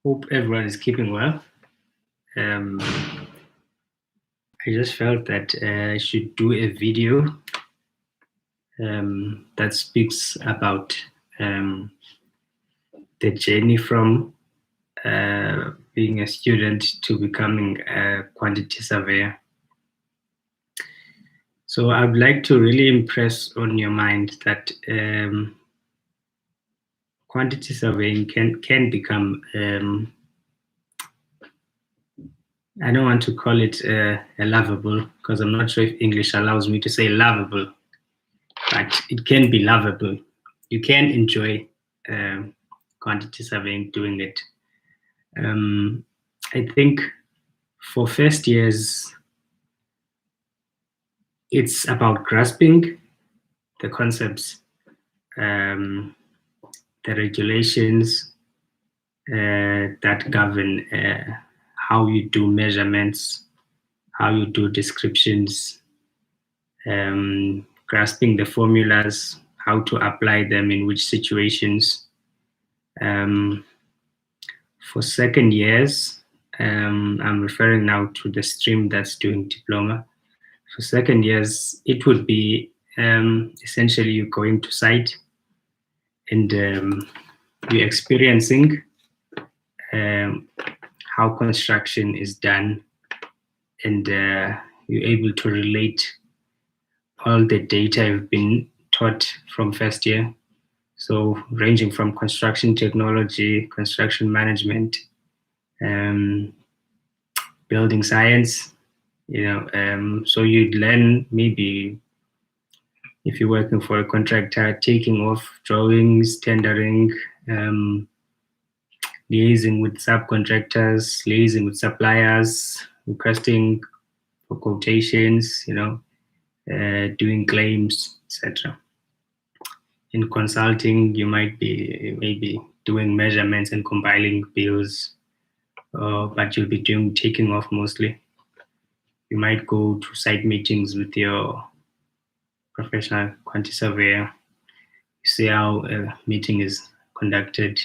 Hope everyone is keeping well. I just felt that I should do a video that speaks about the journey from being a student to becoming a quantity surveyor. So I'd like to really impress on your mind that quantity surveying can become I don't want to call it a lovable, because I'm not sure if English allows me to say lovable, but it can be lovable. You can enjoy quantity surveying doing it. I think for first years, it's about grasping the concepts, the regulations that govern how you do measurements, how you do descriptions, grasping the formulas, how to apply them in which situations. For second years, I'm referring now to the stream that's doing diploma. For second years, it would be essentially you going to site and you're experiencing how construction is done, and you're able to relate all the data you've been taught from first year. So ranging from construction technology, construction management, building science, so you'd learn maybe if you're working for a contractor, taking off drawings, tendering, liaising with subcontractors, liaising with suppliers, requesting for quotations, doing claims, etc. In consulting, you might be maybe doing measurements and compiling bills, but you'll be taking off mostly. You might go to site meetings with your professional quantity surveyor. You see how a meeting is conducted.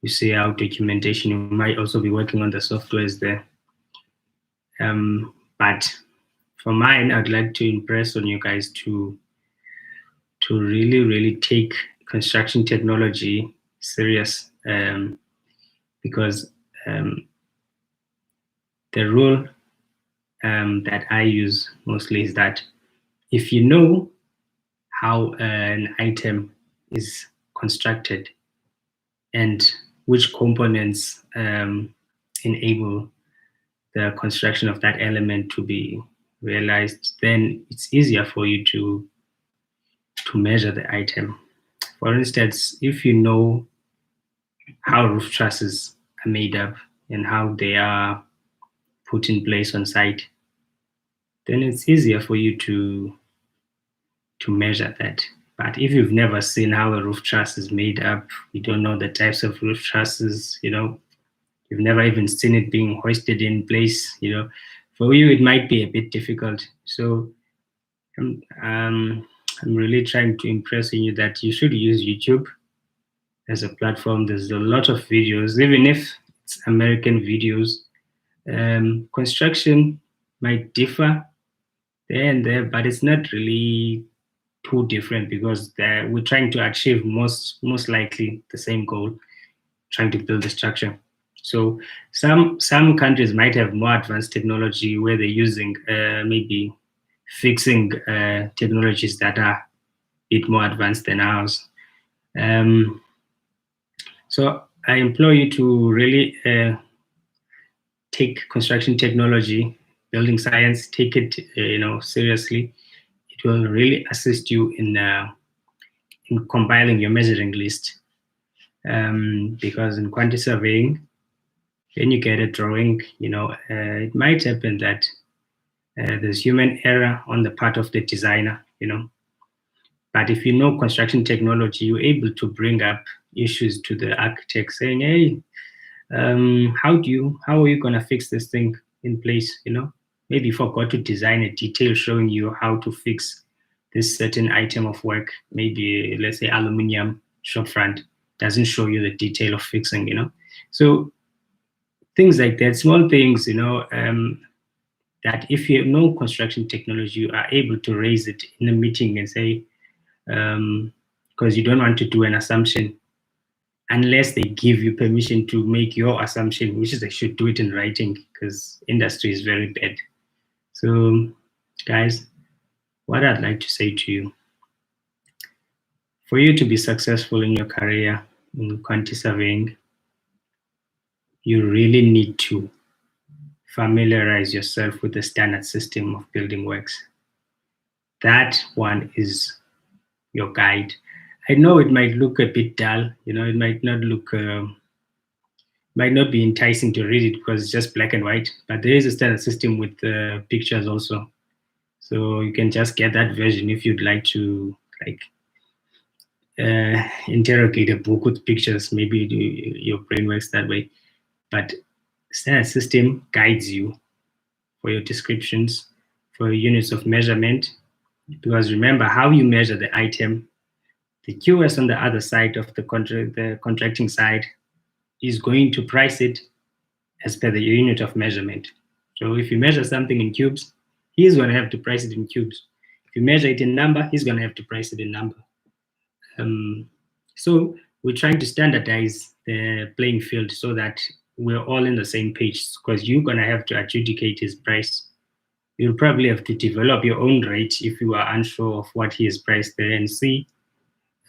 You see how documentation. You might also be working on the softwares there. But for mine, I'd like to impress on you guys to really, really take construction technology serious, because the rule that I use mostly is that if you know how an item is constructed and which components enable the construction of that element to be realized, then it's easier for you to measure the item. For instance, if you know how roof trusses are made up and how they are put in place on site, then it's easier for you to measure that. But if you've never seen how a roof truss is made up, you don't know the types of roof trusses, you've never even seen it being hoisted in place, for you it might be a bit difficult. So I'm really trying to impress on you that you should use YouTube as a platform. There's a lot of videos, even if it's American videos. Construction might differ there and there, but it's not really too different because we're trying to achieve most likely the same goal, trying to build the structure. So some countries might have more advanced technology where they're using maybe fixing technologies that are a bit more advanced than ours. So I implore you to really take construction technology, building science, take it seriously. It will really assist you in compiling your measuring list. Because in quantity surveying, when you get a drawing, it might happen that there's human error on the part of the designer, But if you know construction technology, you're able to bring up issues to the architect saying, hey, how are you going to fix this thing in place? Maybe you forgot to design a detail showing you how to fix this certain item of work. Maybe let's say aluminum shop front doesn't show you the detail of fixing, So things like that, small things, that if you know construction technology, you are able to raise it in a meeting and say, because you don't want to do an assumption unless they give you permission to make your assumption, which is they should do it in writing because industry is very bad. So, guys, what I'd like to say to you, for you to be successful in your career in quantity surveying, you really need to familiarize yourself with the standard system of building works. That one is your guide. I know it might look a bit dull, it might not look, might not be enticing to read it because it's just black and white, but there is a standard system with pictures also. So you can just get that version if you'd like to interrogate a book with pictures. Maybe your brain works that way. But standard system guides you for your descriptions, for your units of measurement, because remember how you measure the item. The QS on the other side of the contracting side is going to price it as per the unit of measurement. So if you measure something in cubes, he's going to have to price it in cubes. If you measure it in number, he's going to have to price it in number. So we're trying to standardize the playing field so that we're all in the same page, because you're going to have to adjudicate his price. You'll probably have to develop your own rate if you are unsure of what he is priced there and see.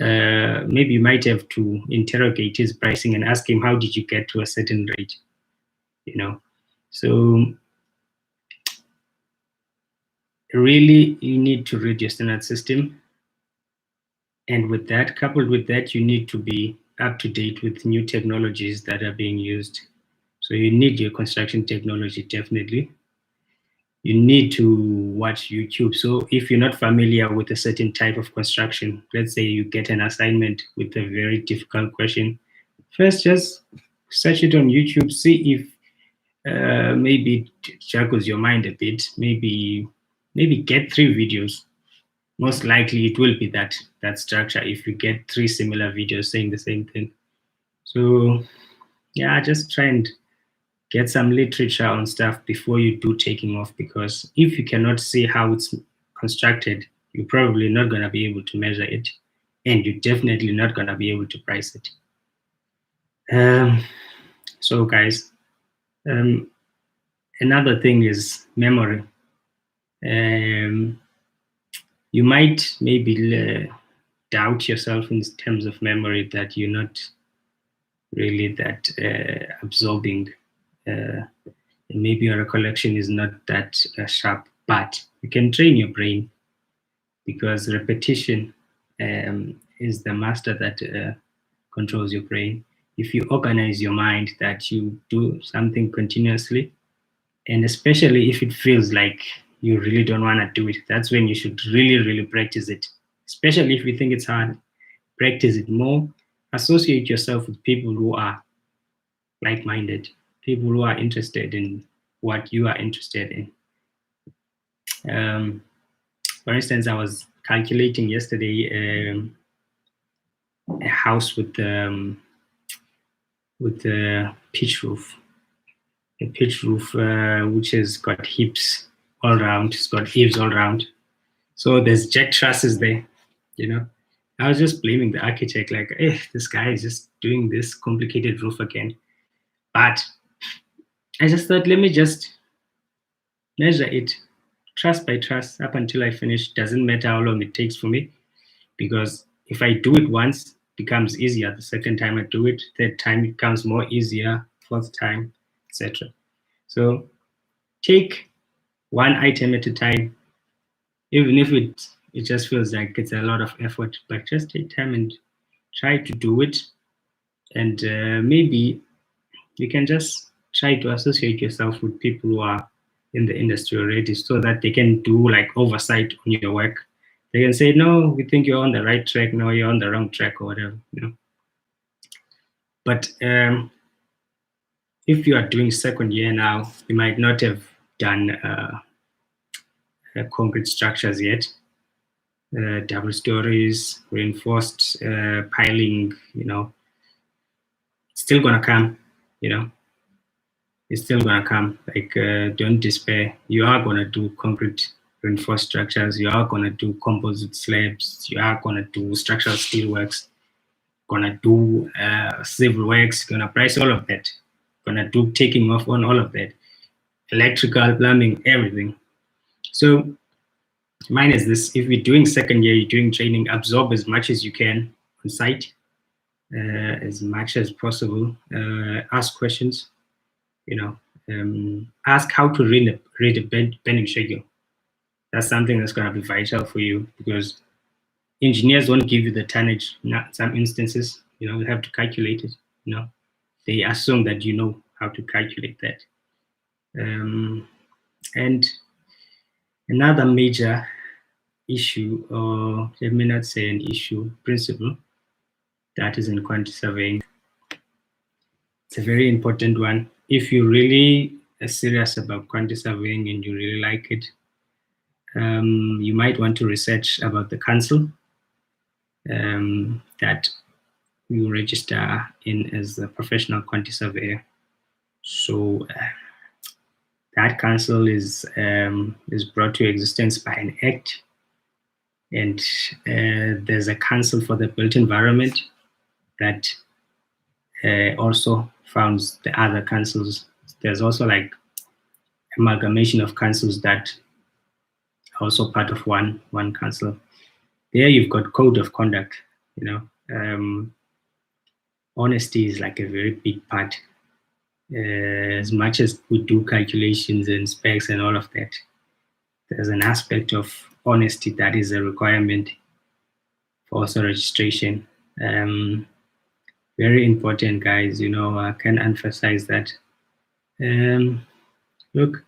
Maybe you might have to interrogate his pricing and ask him, how did you get to a certain rate? So really you need to read your standard system. And with that, coupled with that, you need to be up to date with new technologies that are being used. So you need your construction technology, definitely. You need to watch YouTube. So if you're not familiar with a certain type of construction, let's say you get an assignment with a very difficult question, first just search it on YouTube, see if maybe it juggles your mind a bit, maybe get 3 videos. Most likely it will be that structure if you get 3 similar videos saying the same thing. So yeah, just try and get some literature on stuff before you do taking off, because if you cannot see how it's constructed, you're probably not going to be able to measure it, and you're definitely not going to be able to price it. So guys, another thing is memory. You might maybe doubt yourself in terms of memory, that you're not really that absorbing. Maybe your recollection is not that sharp, but you can train your brain, because repetition is the master that controls your brain. If you organize your mind that you do something continuously, and especially if it feels like you really don't want to do it, that's when you should really practice it. Especially if you think it's hard, practice it more. Associate yourself with people who are like-minded, people who are interested in what you are interested in. For instance, I was calculating yesterday a house with a pitch roof. A pitch roof which has got hips all around, it's got eaves all around. So there's jack trusses there, I was just blaming the architect, like, hey, this guy is just doing this complicated roof again. But I just thought, let me just measure it truss by truss up until I finish. Doesn't matter how long it takes for me, because if I do it once, it becomes easier. The second time I do it, third time it becomes more easier, fourth time, etc. So take one item at a time, even if it just feels like it's a lot of effort, but just take time and try to do it. And maybe you can just try to associate yourself with people who are in the industry already, so that they can do like oversight on your work. They can say, no, we think you're on the right track, no, you're on the wrong track, or whatever, But if you are doing second year now, you might not have done concrete structures yet, double stories, reinforced piling, it's still gonna come. you know, it's still gonna come. Like, don't despair. You are gonna do concrete reinforced structures. You are gonna do composite slabs. You are gonna do structural steel works. Gonna do civil works. Gonna price all of that. Gonna do taking off on all of that. Electrical, plumbing, everything. So mine is this: if you're doing second year, you're doing training, absorb as much as you can on site, as much as possible. Ask questions. Ask how to read a bending schedule. That's something that's going to be vital for you, because engineers won't give you the tonnage. In some instances, you have to calculate it. They assume that you know how to calculate that. And another major issue, or let me not say an issue, principle that is in quantity surveying. It's a very important one. If you really are serious about quantity surveying and you really like it, you might want to research about the council that you register in as a professional quantity surveyor. So that council is brought to existence by an act, and there's a council for the built environment that also founds the other councils. There's also like amalgamation of councils that are also part of one council. There you've got code of conduct. Honesty is like a very big part. As much as we do calculations and specs and all of that, there's an aspect of honesty that is a requirement for also registration. Very important, guys. I can emphasize that. Look,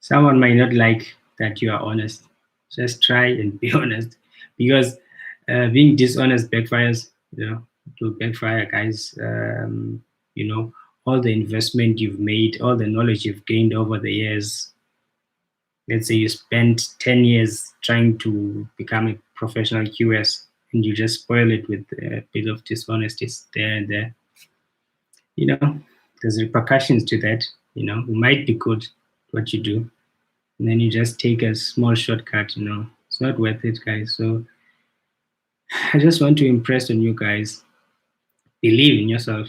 someone might not like that you are honest. Just try and be honest, because being dishonest backfires. It will backfire, guys. All the investment you've made, all the knowledge you've gained over the years. Let's say you spent 10 years trying to become a professional QS, and you just spoil it with a bit of dishonesty there and there. There's repercussions to that. It might be good what you do, and then you just take a small shortcut. It's not worth it, guys. So I just want to impress on you guys. Believe in yourself,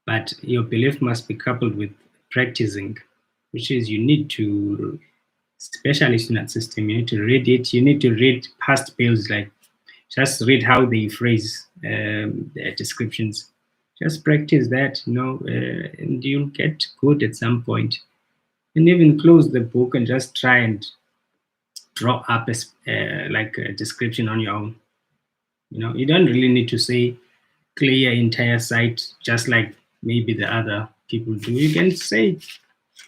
but your belief must be coupled with practicing, which is you need to, especially in that system, you need to read it. You need to read past bills, like just read how they phrase their descriptions. Just practice that, and you'll get good at some point. And even close the book and just try and draw up a description on your own. You don't really need to say clear entire site, just like maybe the other people do. You can say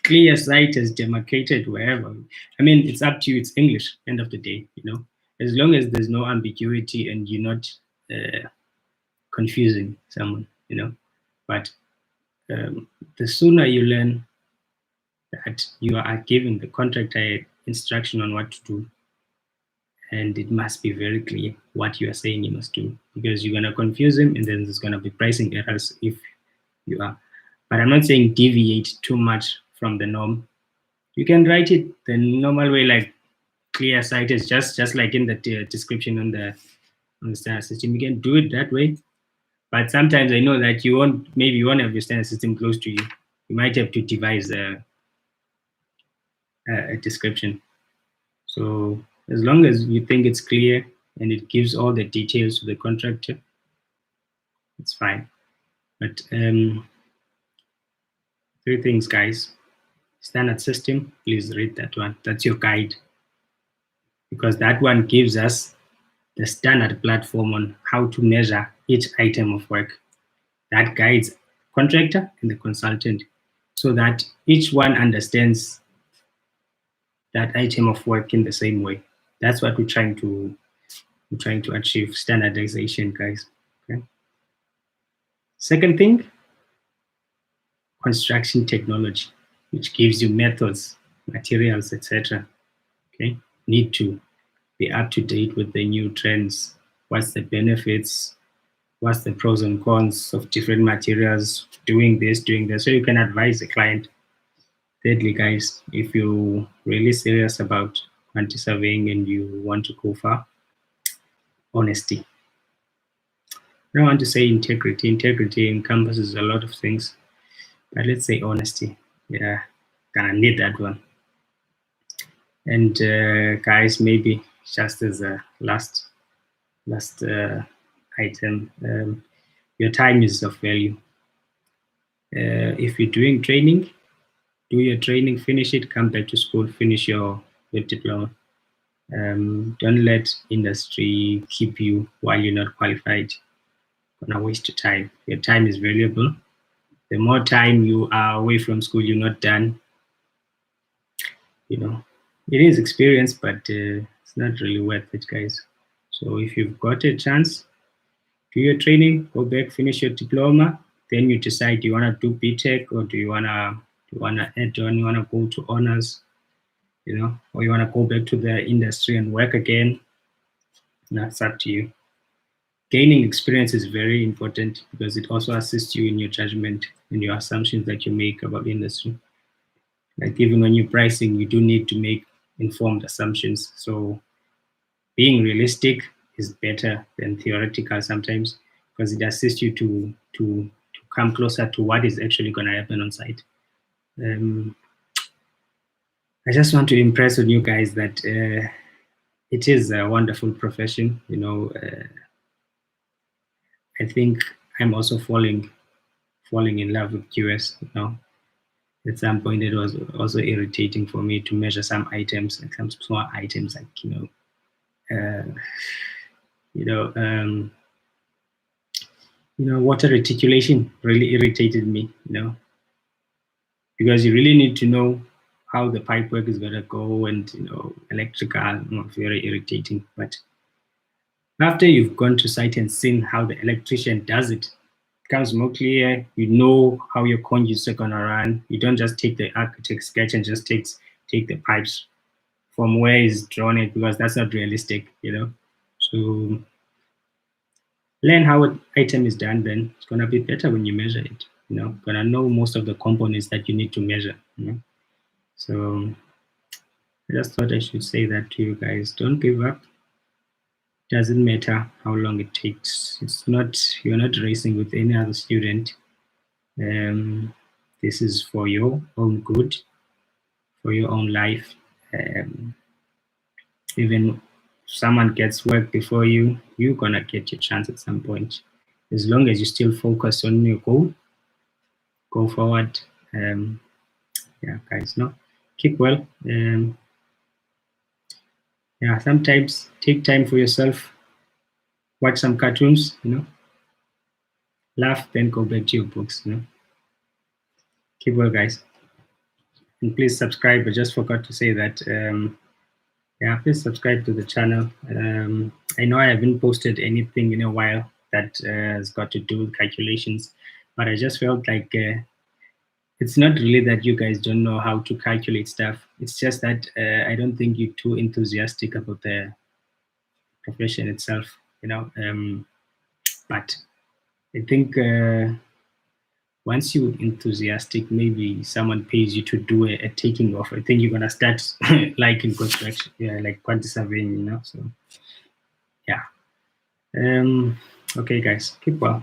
clear site is demarcated wherever. I mean, it's up to you. It's English, end of the day, as long as there's no ambiguity and you're not confusing someone, but the sooner you learn that you are giving the contractor instruction on what to do, and it must be very clear what you are saying you must do, because you're going to confuse him, and then there's going to be pricing errors if you are. But I'm not saying deviate too much from the norm. You can write it the normal way, like clear site is just like in the description on the standard system. You can do it that way. But sometimes I know that you won't have your standard system close to you. You might have to devise a description. So as long as you think it's clear and it gives all the details to the contractor, it's fine. But 3 things, guys. Standard system, please read that one. That's your guide, because that one gives us the standard platform on how to measure each item of work. That guides contractor and the consultant, so that each one understands that item of work in the same way. That's what we're trying to achieve, standardization, guys. Okay. Second thing, construction technology, which gives you methods, materials, etc. Okay, need to be up to date with the new trends. What's the benefits? what's the pros and cons of different materials, doing this, doing that, so you can advise the client. Thirdly, guys, if you're really serious about quantity surveying and you want to go far, honesty. I don't want to say integrity. Integrity encompasses a lot of things, but let's say honesty. Yeah, gonna need that one. And guys, maybe just as a last item, your time is of value. If you're doing training, do your training, finish it, come back to school, finish your diploma. Don't let industry keep you while you're not qualified. Gonna waste your time. Your time is valuable. The more time you are away from school, you're not done. You know, it is experience, but it's not really worth it, guys. So if you've got a chance, do your training, go back, finish your diploma, then you decide, do you want to do BTech or do you want to add on, you want to go to honors, you know, or you want to go back to the industry and work again. That's up to you. Gaining experience is very important because it also assists you in your judgment and your assumptions that you make about the industry. Like even when you're pricing, you do need to make informed assumptions. So being realistic is better than theoretical sometimes because it assists you to come closer to what is actually going to happen on site. I just want to impress on you guys that it is a wonderful profession. You know, I think I'm also falling in love with QS. You know, at some point it was also irritating for me to measure some items, like some small items, like water reticulation really irritated me. You know, because you really need to know how the pipe work is going to go, and electrical, very irritating. But after you've gone to site and seen how the electrician does it, it becomes more clear. You know how your conduits are going to run. You don't just take the architect sketch and just take the pipes from where he's drawn it, because that's not realistic. So learn how an item is done, then it's going to be better when you measure it. Going to know most of the components that you need to measure. So I just thought I should say that to you guys. Don't give up. Doesn't matter how long it takes. You're not racing with any other student. This is for your own good, for your own life. Even if someone gets work before you, you're gonna get your chance at some point. As long as you still focus on your goal, go forward. Yeah, guys, keep well. Yeah, sometimes take time for yourself. Watch some cartoons, laugh, then go back to your books. Keep well, guys. And please subscribe. I just forgot to say that. Yeah, please subscribe to the channel. I know I haven't posted anything in a while that has got to do with calculations, but I just felt like it's not really that you guys don't know how to calculate stuff. It's just that I don't think you're too enthusiastic about the profession itself, but I think once you're enthusiastic, maybe someone pays you to do a taking off. I think you're gonna start liking construction, like quantity surveying, So yeah. Okay, guys, keep well.